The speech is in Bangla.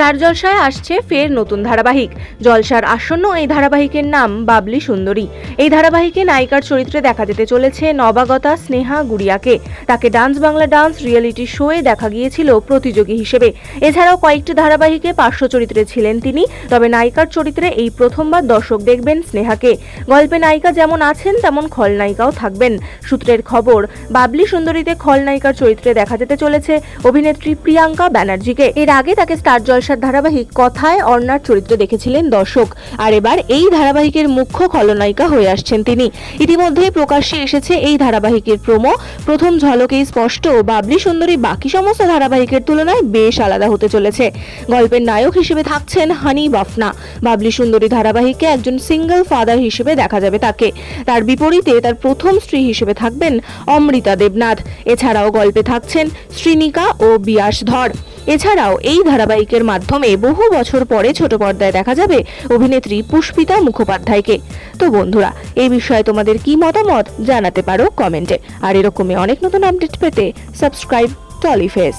স্টার জলসায় আসছে ফের নতুন ধারাবাহিক। জলসার আসন্ন এই ধারাবাহিকের নাম বাবলি সুন্দরী। এই ধারাবাহিকে নায়িকার চরিত্রে দেখা যেতে চলেছে নবাগতা স্নেহা গুড়িয়াকে। তাকে ডান্স বাংলা ডান্স রিয়েলিটি শোয়ে দেখা গিয়েছিল প্রতিযোগী হিসেবে। এছাড়াও কয়েকটি ধারাবাহিকে পার্শ্ব চরিত্রে ছিলেন তিনি। তবে নায়িকার চরিত্রে এই প্রথমবার দর্শক দেখবেন স্নেহাকে। গল্পে নায়িকা যেমন আছেন তেমন খলনায়িকাও থাকবেন। সূত্রের খবর, বাবলি সুন্দরীতে খলনায়িকার চরিত্রে দেখা যেতে চলেছে অভিনেত্রী প্রিয়াঙ্কা ব্যানার্জিকে। এর আগে তাকে স্টার জলসার ধারাবাহিক কথায় অর্ণার চরিত্রে দেখেছিলেন দর্শক। আর এবার এই ধারাবাহিকের মুখ্য খলনায়িকা হয়ে আসছেন তিনি। ইতিমধ্যেই প্রকাশ্যে এসেছে এই ধারাবাহিকের প্রোমো। প্রথম ঝলকেই স্পষ্ট, বাবলি সুন্দরী বাকি সমস্ত ধারাবাহিকের তুলনায় বেশ আলাদা হতে চলেছে। গল্পের নায়ক হিসেবে থাকছেন হানি বাফনা। বাবলি সুন্দরী ধারাবাহিকে একজন সিঙ্গল ফাদার হিসেবে দেখা যাবে তাকে। তার বিপরীতে তার প্রথম স্ত্রী হিসেবে থাকবেন অমৃতা দেবনাথ। এছাড়াও গল্পে থাকছেন শ্রীনিকা ও বিয়াস ধর। এছাড়াও এই ধারাবাহিকের মাধ্যমে বহু বছর পরে ছোট পর্দায় দেখা যাবে অভিনেত্রী পুষ্পিতা মুখোপাধ্যায়কে। তো বন্ধুরা, এই বিষয়ে তোমাদের কি মতামত জানাতে পারো কমেন্টে। আর এরকমই অনেক নতুন আপডেট পেতে সাবস্ক্রাইব টলিফেস।